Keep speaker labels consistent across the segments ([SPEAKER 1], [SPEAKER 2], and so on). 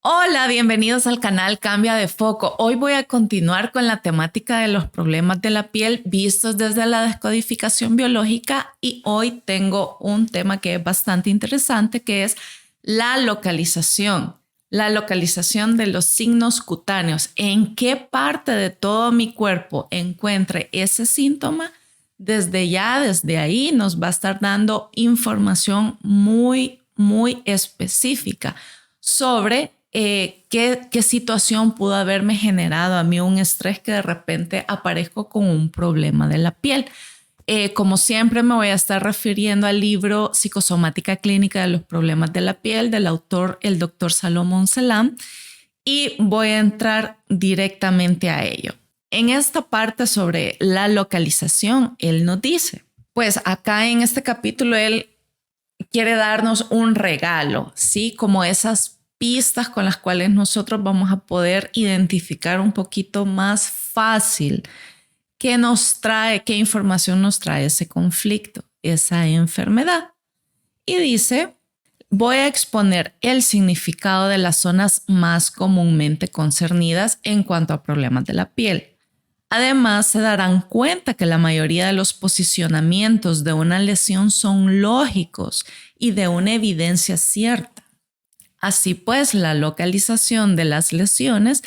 [SPEAKER 1] Hola, bienvenidos al canal Cambia de Foco. Hoy voy a continuar con la temática de los problemas de la piel vistos desde la descodificación biológica y hoy tengo un tema que es bastante interesante, que es la localización. La localización de los signos cutáneos. ¿En qué parte de todo mi cuerpo encuentre ese síntoma? Desde ahí nos va a estar dando información muy específica sobre qué situación pudo haberme generado a mí un estrés que de repente aparezco con un problema de la piel. Como siempre me voy a estar refiriendo al libro Psicosomática Clínica de los Problemas de la Piel del autor el Dr. Salomón Selam y voy a entrar directamente a ello. En esta parte sobre la localización, él nos dice, pues acá en este capítulo él quiere darnos un regalo, ¿sí? Como esas pistas con las cuales nosotros vamos a poder identificar un poquito más fácil qué nos trae, qué información nos trae ese conflicto, esa enfermedad. Y dice, voy a exponer el significado de las zonas más comúnmente concernidas en cuanto a problemas de la piel. Además, se darán cuenta que la mayoría de los posicionamientos de una lesión son lógicos y de una evidencia cierta. Así pues, la localización de las lesiones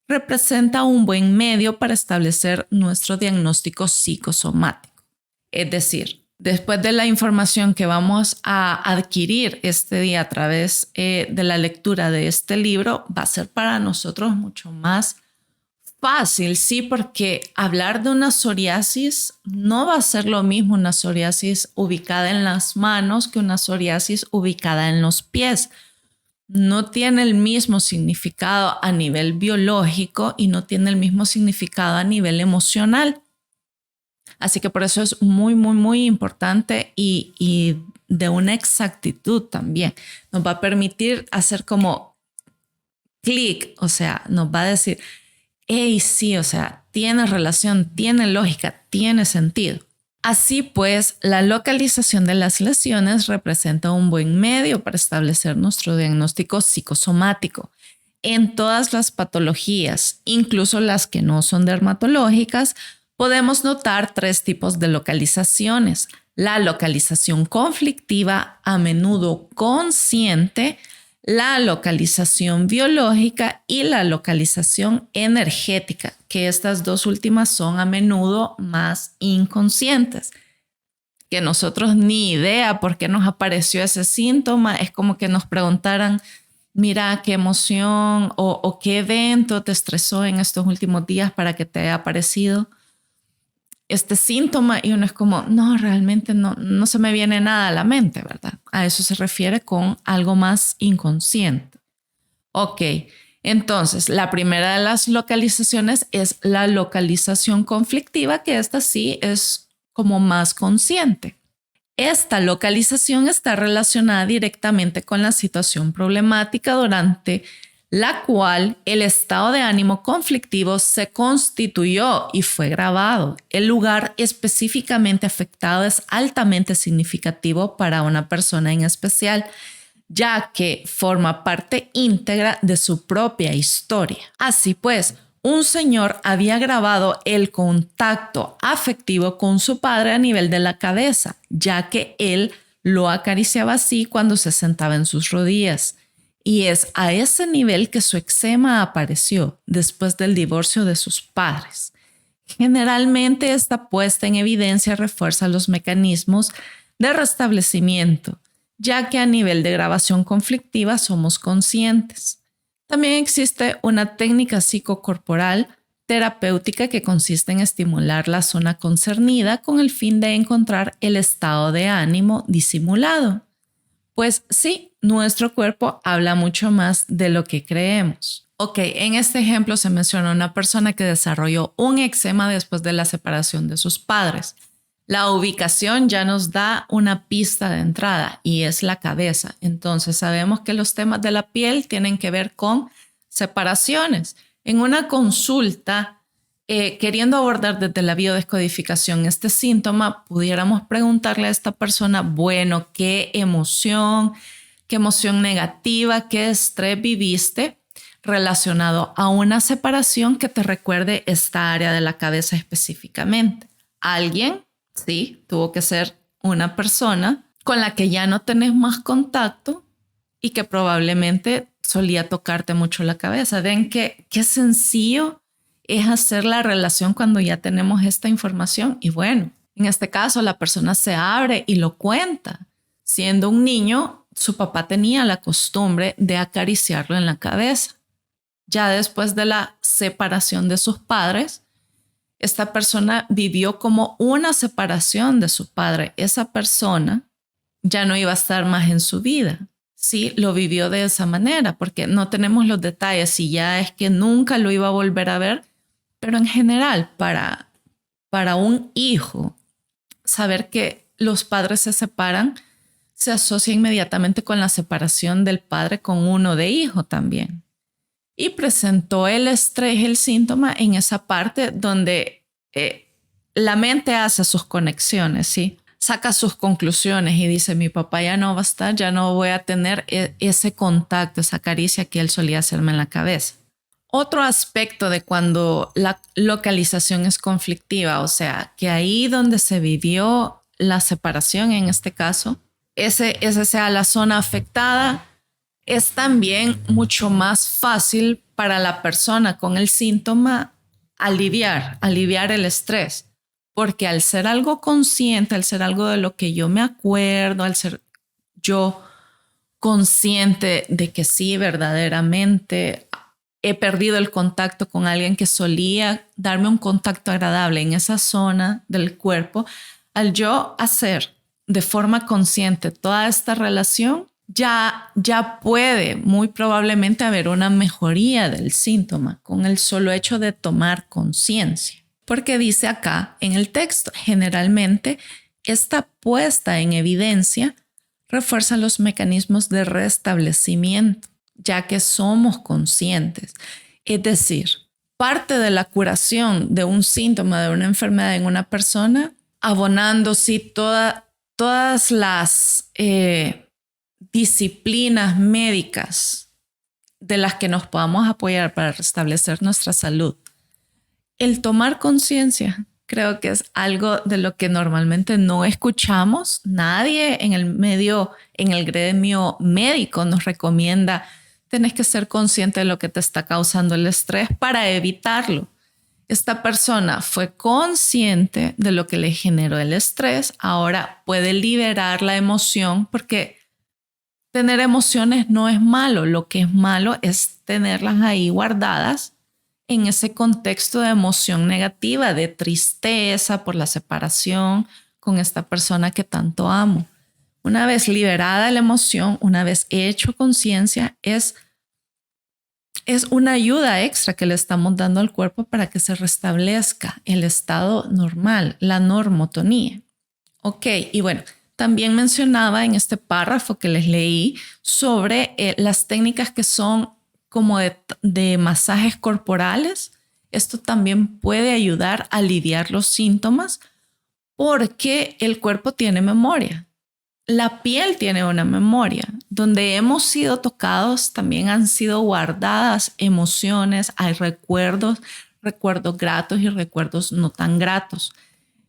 [SPEAKER 1] representa un buen medio para establecer nuestro diagnóstico psicosomático. Es decir, después de la información que vamos a adquirir este día a través de la lectura de este libro, va a ser para nosotros mucho más fácil, sí, porque hablar de una psoriasis no va a ser lo mismo una psoriasis ubicada en las manos que una psoriasis ubicada en los pies. No tiene el mismo significado a nivel biológico y no tiene el mismo significado a nivel emocional. Así que por eso es muy importante y de una exactitud también. Nos va a permitir hacer como clic, o sea, nos va a decir, hey, sí, o sea, tiene relación, tiene lógica, tiene sentido. Así pues, la localización de las lesiones representa un buen medio para establecer nuestro diagnóstico psicosomático. En todas las patologías, incluso las que no son dermatológicas, podemos notar tres tipos de localizaciones. La localización conflictiva, a menudo consciente, la localización biológica y la localización energética, que estas dos últimas son a menudo más inconscientes, que nosotros ni idea por qué nos apareció ese síntoma. Es como que nos preguntaran, mira, qué emoción o qué evento te estresó en estos últimos días para que te haya aparecido este síntoma, y uno es como, no, realmente no se me viene nada a la mente, ¿verdad? A eso se refiere con algo más inconsciente. Ok, entonces la primera de las localizaciones es la localización conflictiva, que esta sí es como más consciente. Esta localización está relacionada directamente con la situación problemática durante la cual el estado de ánimo conflictivo se constituyó y fue grabado. El lugar específicamente afectado es altamente significativo para una persona en especial, ya que forma parte íntegra de su propia historia. Así pues, un señor había grabado el contacto afectivo con su padre a nivel de la cabeza, ya que él lo acariciaba así cuando se sentaba en sus rodillas. Y es a ese nivel que su eczema apareció después del divorcio de sus padres. Generalmente esta puesta en evidencia refuerza los mecanismos de restablecimiento, ya que a nivel de grabación conflictiva somos conscientes. También existe una técnica psicocorporal terapéutica que consiste en estimular la zona concernida con el fin de encontrar el estado de ánimo disimulado. Pues sí, nuestro cuerpo habla mucho más de lo que creemos. Ok, en este ejemplo se menciona una persona que desarrolló un eczema después de la separación de sus padres. La ubicación ya nos da una pista de entrada y es la cabeza. Entonces sabemos que los temas de la piel tienen que ver con separaciones. En una consulta, queriendo abordar desde la biodescodificación este síntoma, pudiéramos preguntarle a esta persona, bueno, qué emoción negativa, qué estrés viviste relacionado a una separación que te recuerde esta área de la cabeza específicamente. Alguien, sí, tuvo que ser una persona con la que ya no tenés más contacto y que probablemente solía tocarte mucho la cabeza. Ven qué sencillo es hacer la relación cuando ya tenemos esta información. Y bueno, en este caso la persona se abre y lo cuenta. Siendo un niño, su papá tenía la costumbre de acariciarlo en la cabeza. Ya después de la separación de sus padres, esta persona vivió como una separación de su padre. Esa persona ya no iba a estar más en su vida. Sí, lo vivió de esa manera, porque no tenemos los detalles si ya es que nunca lo iba a volver a ver, pero en general, para un hijo, saber que los padres se separan se asocia inmediatamente con la separación del padre con uno de hijo también. Y presentó el estrés, el síntoma en esa parte donde la mente hace sus conexiones, ¿sí? Saca sus conclusiones y dice, mi papá ya no va a estar, ya no voy a tener ese contacto, esa caricia que él solía hacerme en la cabeza. Otro aspecto de cuando la localización es conflictiva, o sea, que ahí donde se vivió la separación en este caso, ese sea la zona afectada, es también mucho más fácil para la persona con el síntoma aliviar el estrés, porque al ser algo consciente, al ser algo de lo que yo me acuerdo, al ser yo consciente de que sí, verdaderamente he perdido el contacto con alguien que solía darme un contacto agradable en esa zona del cuerpo, al yo hacer de forma consciente toda esta relación, ya puede muy probablemente haber una mejoría del síntoma con el solo hecho de tomar conciencia. Porque dice acá en el texto, generalmente esta puesta en evidencia refuerza los mecanismos de restablecimiento, ya que somos conscientes. Es decir, parte de la curación de un síntoma, de una enfermedad en una persona, abonando sí todas las disciplinas médicas de las que nos podamos apoyar para restablecer nuestra salud. El tomar conciencia creo que es algo de lo que normalmente no escuchamos. Nadie en el gremio médico nos recomienda, tenés que ser consciente de lo que te está causando el estrés para evitarlo. Esta persona fue consciente de lo que le generó el estrés, ahora puede liberar la emoción, porque tener emociones no es malo, lo que es malo es tenerlas ahí guardadas en ese contexto de emoción negativa, de tristeza por la separación con esta persona que tanto amo. Una vez liberada la emoción, una vez hecho conciencia, es una ayuda extra que le estamos dando al cuerpo para que se restablezca el estado normal, la normotonía. Ok, y bueno, también mencionaba en este párrafo que les leí sobre las técnicas que son como de masajes corporales. Esto también puede ayudar a aliviar los síntomas porque el cuerpo tiene memoria. La piel tiene una memoria. Donde hemos sido tocados también han sido guardadas emociones, hay recuerdos gratos y recuerdos no tan gratos.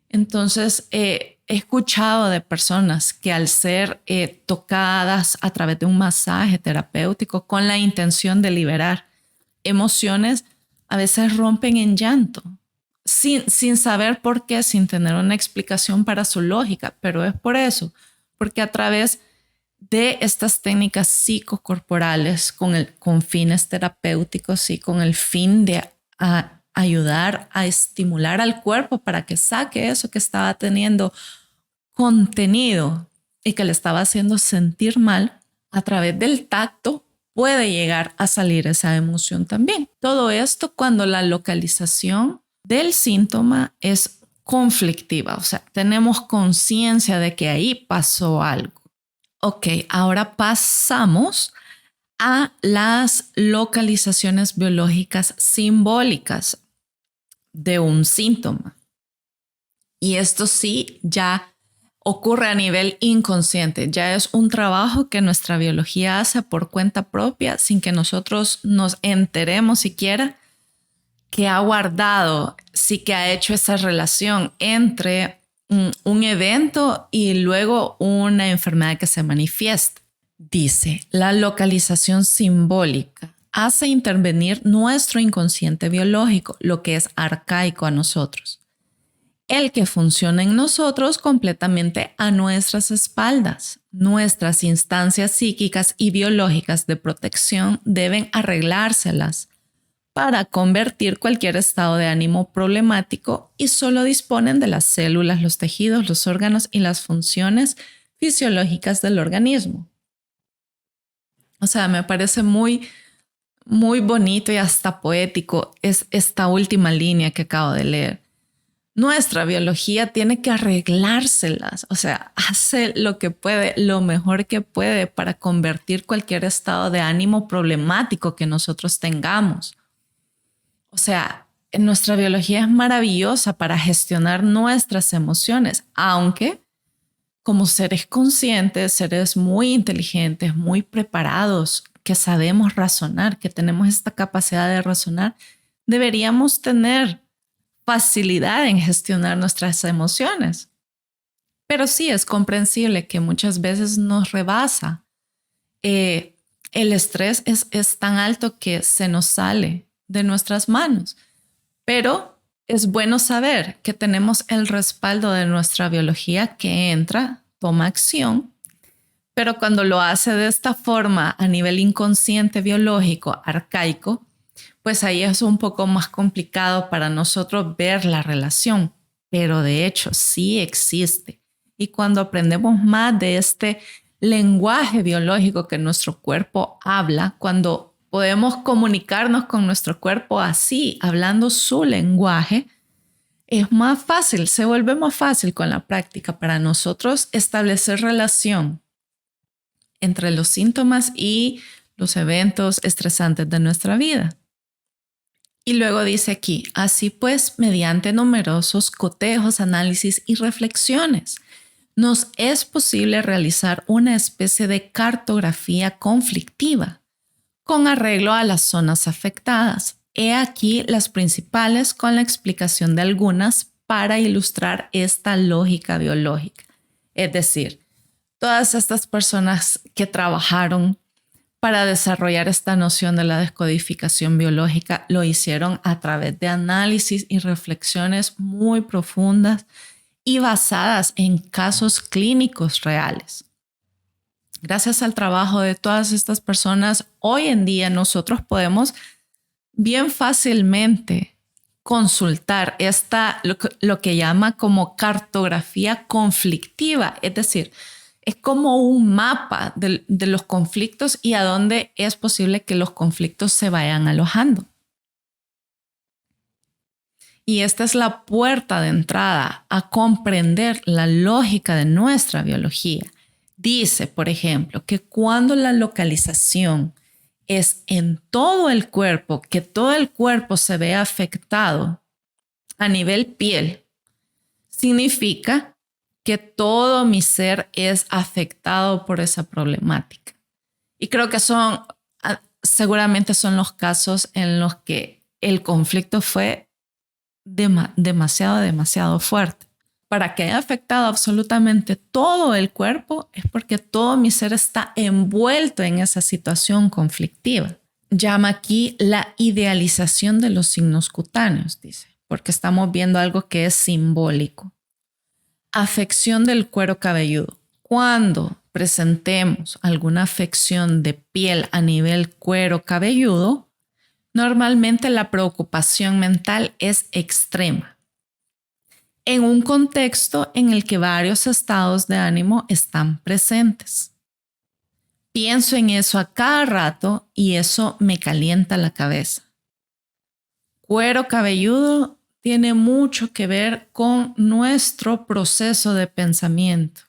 [SPEAKER 1] Entonces, he escuchado de personas que al ser tocadas a través de un masaje terapéutico con la intención de liberar emociones, a veces rompen en llanto, sin saber por qué, sin tener una explicación para su lógica, pero es por eso, porque a través de estas técnicas psicocorporales con fines terapéuticos y con el fin de ayudar a estimular al cuerpo para que saque eso que estaba teniendo contenido y que le estaba haciendo sentir mal, a través del tacto puede llegar a salir esa emoción también. Todo esto cuando la localización del síntoma es conflictiva, o sea, tenemos conciencia de que ahí pasó algo. Ok, ahora pasamos a las localizaciones biológicas simbólicas de un síntoma. Y esto sí, ya ocurre a nivel inconsciente. Ya es un trabajo que nuestra biología hace por cuenta propia sin que nosotros nos enteremos siquiera, que ha guardado, sí que ha hecho esa relación entre un evento y luego una enfermedad que se manifiesta. Dice, la localización simbólica hace intervenir nuestro inconsciente biológico, lo que es arcaico a nosotros, el que funciona en nosotros completamente a nuestras espaldas. Nuestras instancias psíquicas y biológicas de protección deben arreglárselas para convertir cualquier estado de ánimo problemático y solo disponen de las células, los tejidos, los órganos y las funciones fisiológicas del organismo. O sea, me parece muy, muy bonito y hasta poético es esta última línea que acabo de leer. Nuestra biología tiene que arreglárselas, o sea, hace lo que puede, lo mejor que puede para convertir cualquier estado de ánimo problemático que nosotros tengamos. O sea, nuestra biología es maravillosa para gestionar nuestras emociones, aunque como seres conscientes, seres muy inteligentes, muy preparados, que sabemos razonar, que tenemos esta capacidad de razonar, deberíamos tener facilidad en gestionar nuestras emociones. Pero sí es comprensible que muchas veces nos rebasa. El estrés es tan alto que se nos sale de nuestras manos. Pero es bueno saber que tenemos el respaldo de nuestra biología que entra, toma acción, pero cuando lo hace de esta forma a nivel inconsciente, biológico, arcaico, pues ahí es un poco más complicado para nosotros ver la relación, pero de hecho sí existe. Y cuando aprendemos más de este lenguaje biológico que nuestro cuerpo habla, cuando podemos comunicarnos con nuestro cuerpo así, hablando su lenguaje, es más fácil, se vuelve más fácil con la práctica para nosotros establecer relación entre los síntomas y los eventos estresantes de nuestra vida. Y luego dice aquí, así pues, mediante numerosos cotejos, análisis y reflexiones, nos es posible realizar una especie de cartografía conflictiva con arreglo a las zonas afectadas. He aquí las principales con la explicación de algunas para ilustrar esta lógica biológica. Es decir, todas estas personas que trabajaron para desarrollar esta noción de la descodificación biológica lo hicieron a través de análisis y reflexiones muy profundas y basadas en casos clínicos reales. Gracias al trabajo de todas estas personas, hoy en día nosotros podemos bien fácilmente consultar lo que llama como cartografía conflictiva, es decir, es como un mapa de los conflictos y a dónde es posible que los conflictos se vayan alojando. Y esta es la puerta de entrada a comprender la lógica de nuestra biología. Dice, por ejemplo, que cuando la localización es en todo el cuerpo, que todo el cuerpo se ve afectado a nivel piel, significa que todo mi ser es afectado por esa problemática. Y creo que seguramente son los casos en los que el conflicto fue demasiado fuerte. Para que haya afectado absolutamente todo el cuerpo es porque todo mi ser está envuelto en esa situación conflictiva. Llama aquí la idealización de los signos cutáneos, dice, porque estamos viendo algo que es simbólico. Afección del cuero cabelludo. Cuando presentemos alguna afección de piel a nivel cuero cabelludo, normalmente la preocupación mental es extrema, en un contexto en el que varios estados de ánimo están presentes. Pienso en eso a cada rato y eso me calienta la cabeza. Cuero cabelludo tiene mucho que ver con nuestro proceso de pensamiento.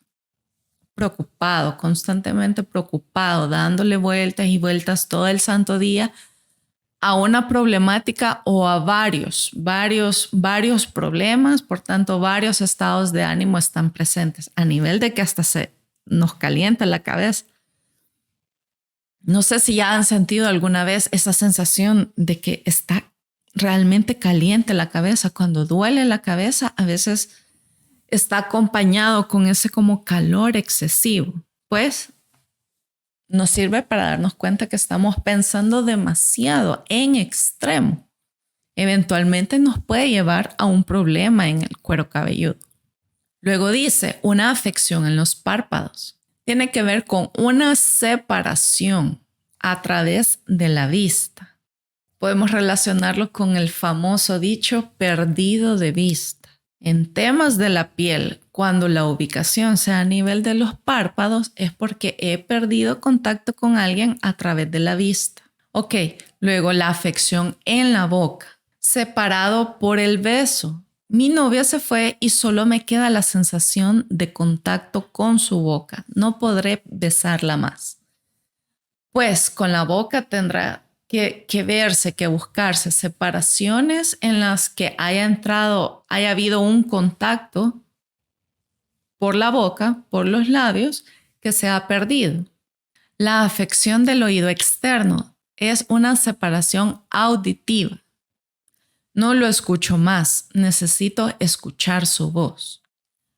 [SPEAKER 1] Preocupado, constantemente preocupado, dándole vueltas y vueltas todo el santo día a una problemática o a varios problemas, por tanto, varios estados de ánimo están presentes, a nivel de que hasta se nos calienta la cabeza. No sé si ya han sentido alguna vez esa sensación de que está realmente caliente la cabeza. Cuando duele la cabeza, a veces está acompañado con ese como calor excesivo. Pues nos sirve para darnos cuenta que estamos pensando demasiado en extremo. Eventualmente nos puede llevar a un problema en el cuero cabelludo. Luego dice, una afección en los párpados. Tiene que ver con una separación a través de la vista. Podemos relacionarlo con el famoso dicho perdido de vista. En temas de la piel, cuando la ubicación sea a nivel de los párpados, es porque he perdido contacto con alguien a través de la vista. Ok, luego la afección en la boca, separado por el beso. Mi novia se fue y solo me queda la sensación de contacto con su boca. No podré besarla más. Pues con la boca tendrá que verse, que buscarse separaciones en las que haya habido un contacto por la boca, por los labios, que se ha perdido. La afección del oído externo es una separación auditiva. No lo escucho más, necesito escuchar su voz.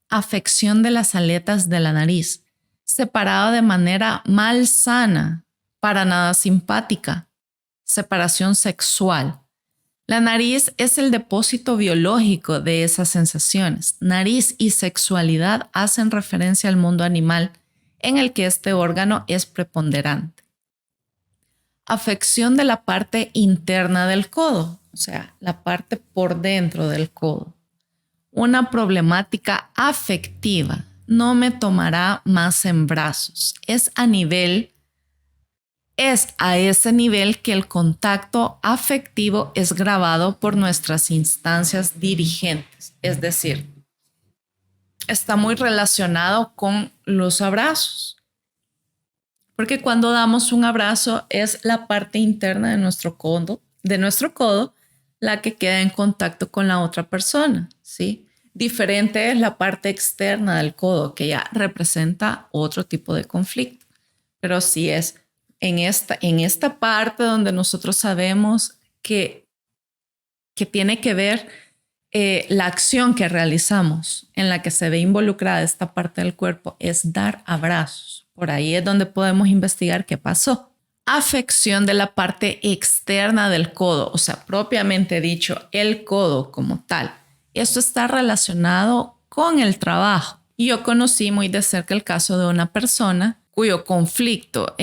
[SPEAKER 1] Afección de las aletas de la nariz, separado de manera malsana, para nada simpática. Separación sexual. La nariz es el depósito biológico de esas sensaciones. Nariz y sexualidad hacen referencia al mundo animal en el que este órgano es preponderante. Afección de la parte interna del codo, o sea, la parte por dentro del codo. Una problemática afectiva. No me tomará más en brazos. Es a ese nivel que el contacto afectivo es grabado por nuestras instancias dirigentes. Es decir, está muy relacionado con los abrazos. Porque cuando damos un abrazo es la parte interna de nuestro codo la que queda en contacto con la otra persona, ¿sí? Diferente es la parte externa del codo, que ya representa otro tipo de conflicto. Pero sí es en esta parte donde nosotros sabemos que tiene que ver la acción que realizamos en la que se ve involucrada esta parte del cuerpo es dar abrazos. Por ahí es donde podemos investigar qué pasó. Afección de la parte externa del codo, o sea, propiamente dicho, el codo como tal. Esto está relacionado con el trabajo. Y yo conocí muy de cerca el caso de una persona cuyo conflicto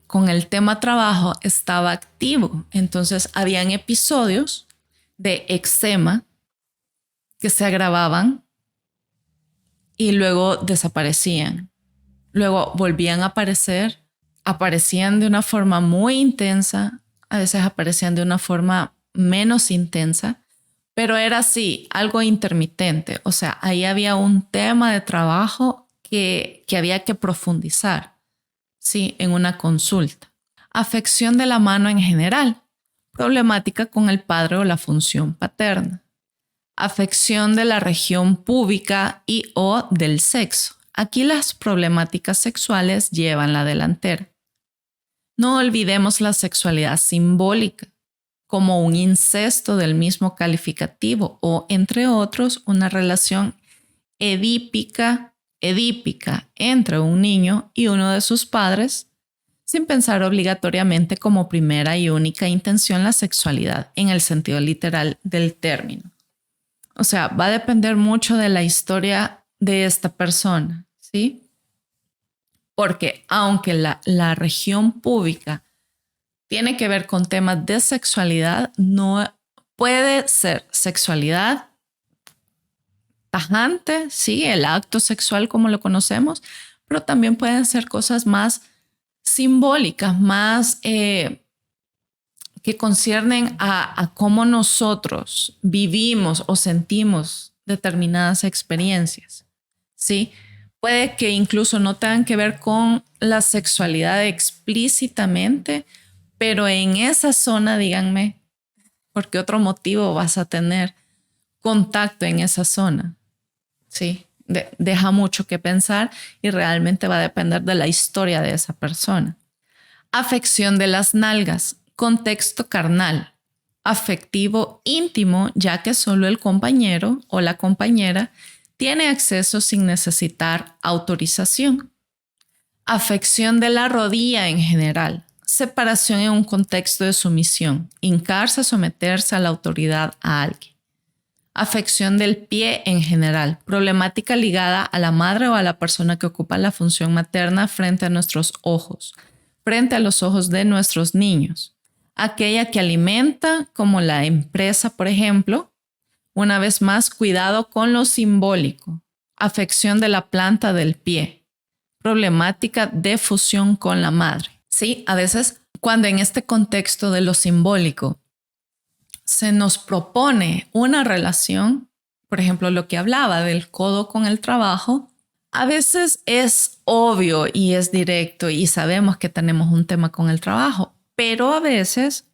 [SPEAKER 1] con el tema trabajo estaba activo. Entonces, habían episodios de eczema que se agravaban y luego desaparecían. Luego volvían a aparecer, aparecían de una forma muy intensa, a veces aparecían de una forma menos intensa, pero era así, algo intermitente. O sea, ahí había un tema de trabajo que había que profundizar, ¿sí? En una consulta. Afección de la mano en general, problemática con el padre o la función paterna. Afección de la región púbica y o del sexo. Aquí las problemáticas sexuales llevan la delantera. No olvidemos la sexualidad simbólica, como un incesto del mismo calificativo o, entre otros, una relación edípica entre un niño y uno de sus padres, sin pensar obligatoriamente como primera y única intención la sexualidad en el sentido literal del término. O sea, va a depender mucho de la historia de esta persona, ¿sí? Porque aunque la región pública tiene que ver con temas de sexualidad, no puede ser sexualidad tajante, sí, el acto sexual como lo conocemos, pero también pueden ser cosas más simbólicas, más que conciernen a cómo nosotros vivimos o sentimos determinadas experiencias, ¿sí? Puede que incluso no tengan que ver con la sexualidad explícitamente, Pero en esa zona, díganme, ¿por qué otro motivo vas a tener contacto en esa zona? Sí, deja mucho que pensar y realmente va a depender de la historia de esa persona. Afección de las nalgas, contexto carnal, afectivo íntimo, ya que solo el compañero o la compañera tiene acceso sin necesitar autorización. Afección de la rodilla en general, separación en un contexto de sumisión, hincarse, someterse a la autoridad a alguien. Afección del pie en general, problemática ligada a la madre o a la persona que ocupa la función materna frente a nuestros ojos, frente a los ojos de nuestros niños. Aquella que alimenta, como la empresa, por ejemplo. Una vez más, cuidado con lo simbólico. Afección de la planta del pie. Problemática de fusión con la madre. Sí, a veces cuando en este contexto de lo simbólico se nos propone una relación, por ejemplo, lo que hablaba del codo con el trabajo, a veces es obvio y es directo y sabemos que tenemos un tema con el trabajo, pero a veces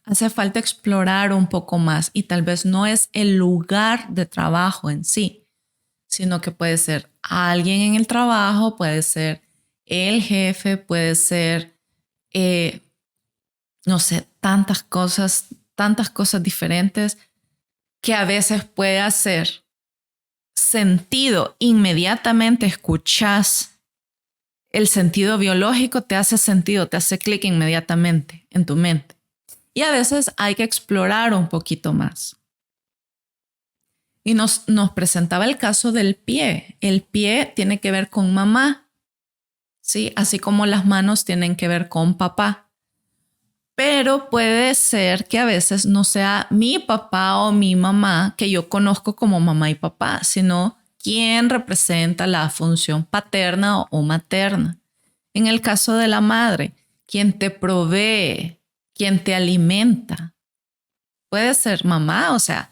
[SPEAKER 1] hace falta explorar un poco más y tal vez no es el lugar de trabajo en sí, sino que puede ser alguien en el trabajo, puede ser el jefe, puede ser, no sé, tantas cosas diferentes que a veces puede hacer sentido. Inmediatamente escuchas el sentido biológico, te hace sentido, te hace clic inmediatamente en tu mente. Y a veces hay que explorar un poquito más. Y nos presentaba el caso del pie. El pie tiene que ver con mamá, ¿sí? Así como las manos tienen que ver con papá. Pero puede ser que a veces no sea mi papá o mi mamá que yo conozco como mamá y papá, sino quien representa la función paterna o materna. En el caso de la madre, quien te provee, quien te alimenta. Puede ser mamá, o sea,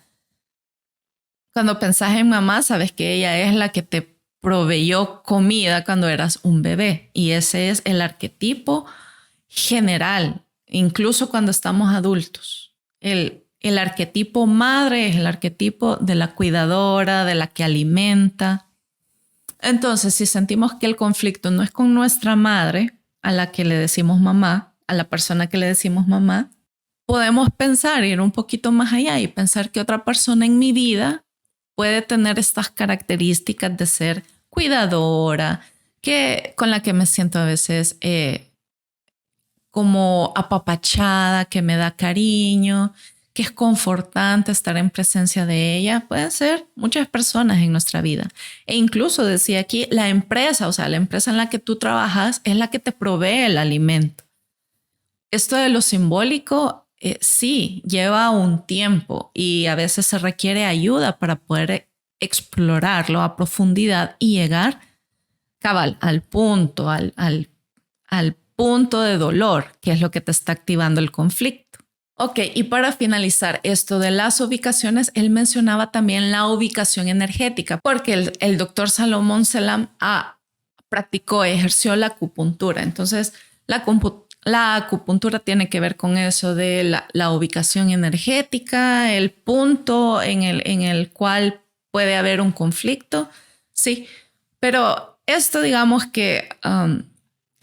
[SPEAKER 1] cuando pensás en mamá, sabes que ella es la que te proveyó comida cuando eras un bebé. Y ese es el arquetipo general, incluso cuando estamos adultos. El arquetipo madre es el arquetipo de la cuidadora, de la que alimenta. Entonces, si sentimos que el conflicto no es con nuestra madre, a la que le decimos mamá, a la persona que le decimos mamá, podemos pensar, ir un poquito más allá y pensar que otra persona en mi vida puede tener estas características de ser cuidadora, con la que me siento a veces como apapachada, que me da cariño, que es confortante estar en presencia de ella. Pueden ser muchas personas en nuestra vida. E incluso decía aquí, la empresa, o sea, la empresa en la que tú trabajas es la que te provee el alimento. Esto de lo simbólico, sí, lleva un tiempo y a veces se requiere ayuda para poder explorarlo a profundidad y llegar cabal al punto, al punto de dolor, que es lo que te está activando el conflicto. Ok, y para finalizar esto de las ubicaciones, él mencionaba también la ubicación energética, porque el doctor Salomón Selam ejerció la acupuntura. Entonces, la acupuntura tiene que ver con eso de la ubicación energética, el punto en el cual puede haber un conflicto. Sí, pero esto digamos que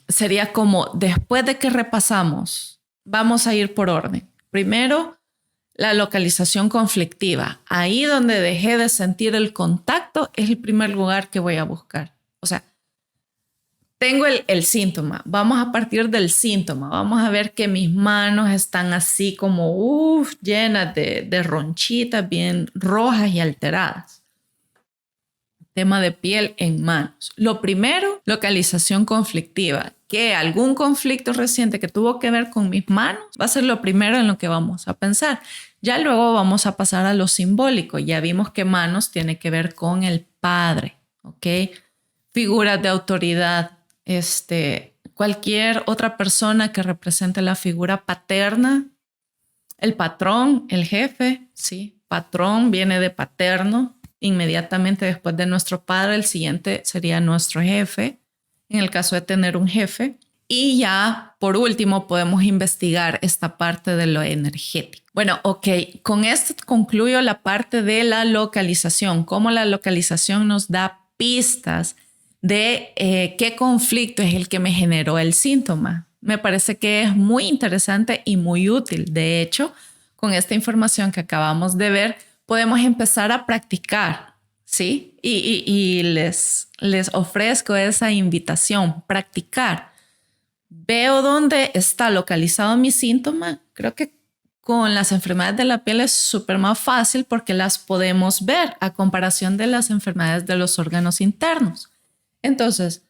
[SPEAKER 1] sería como después de que repasamos, vamos a ir por orden. Primero, la localización conflictiva. Ahí donde dejé de sentir el contacto es el primer lugar que voy a buscar. O sea, tengo el síntoma. Vamos a partir del síntoma. Vamos a ver que mis manos están así como llenas de ronchitas, bien rojas y alteradas. Tema de piel en manos. Lo primero, localización conflictiva. Que algún conflicto reciente que tuvo que ver con mis manos va a ser lo primero en lo que vamos a pensar. Ya luego vamos a pasar a lo simbólico. Ya vimos que manos tiene que ver con el padre, ¿ok? Figuras de autoridad, cualquier otra persona que represente la figura paterna, el patrón, el jefe, sí, patrón viene de paterno. Inmediatamente después de nuestro padre, el siguiente sería nuestro jefe, en el caso de tener un jefe. Y ya, por último, podemos investigar esta parte de lo energético. Bueno, ok, con esto concluyo la parte de la localización, cómo la localización nos da pistas de qué conflicto es el que me generó el síntoma. Me parece que es muy interesante y muy útil. De hecho, con esta información que acabamos de ver, podemos empezar a practicar, ¿sí? Y les ofrezco esa invitación, practicar. Veo dónde está localizado mi síntoma. Creo que con las enfermedades de la piel es súper más fácil porque las podemos ver a comparación de las enfermedades de los órganos internos. Entonces,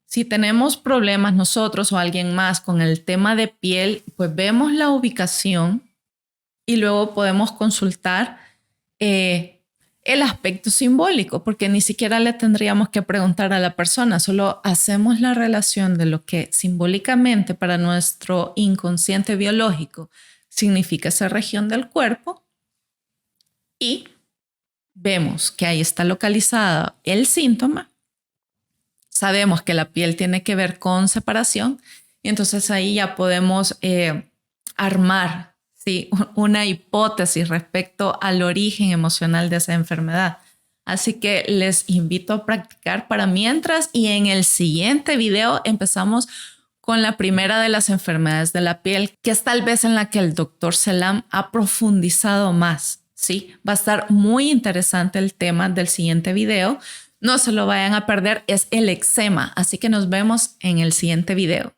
[SPEAKER 1] si tenemos problemas nosotros o alguien más con el tema de piel, pues vemos la ubicación y luego podemos consultar el aspecto simbólico, porque ni siquiera le tendríamos que preguntar a la persona, solo hacemos la relación de lo que simbólicamente para nuestro inconsciente biológico significa esa región del cuerpo y vemos que ahí está localizado el síntoma. Sabemos que la piel tiene que ver con separación y entonces ahí ya podemos armar, ¿sí?, una hipótesis respecto al origen emocional de esa enfermedad. Así que les invito a practicar para mientras y en el siguiente video empezamos con la primera de las enfermedades de la piel, que es tal vez en la que el doctor Selam ha profundizado más, ¿sí? Va a estar muy interesante el tema del siguiente video. No se lo vayan a perder, es el eczema. Así que nos vemos en el siguiente video.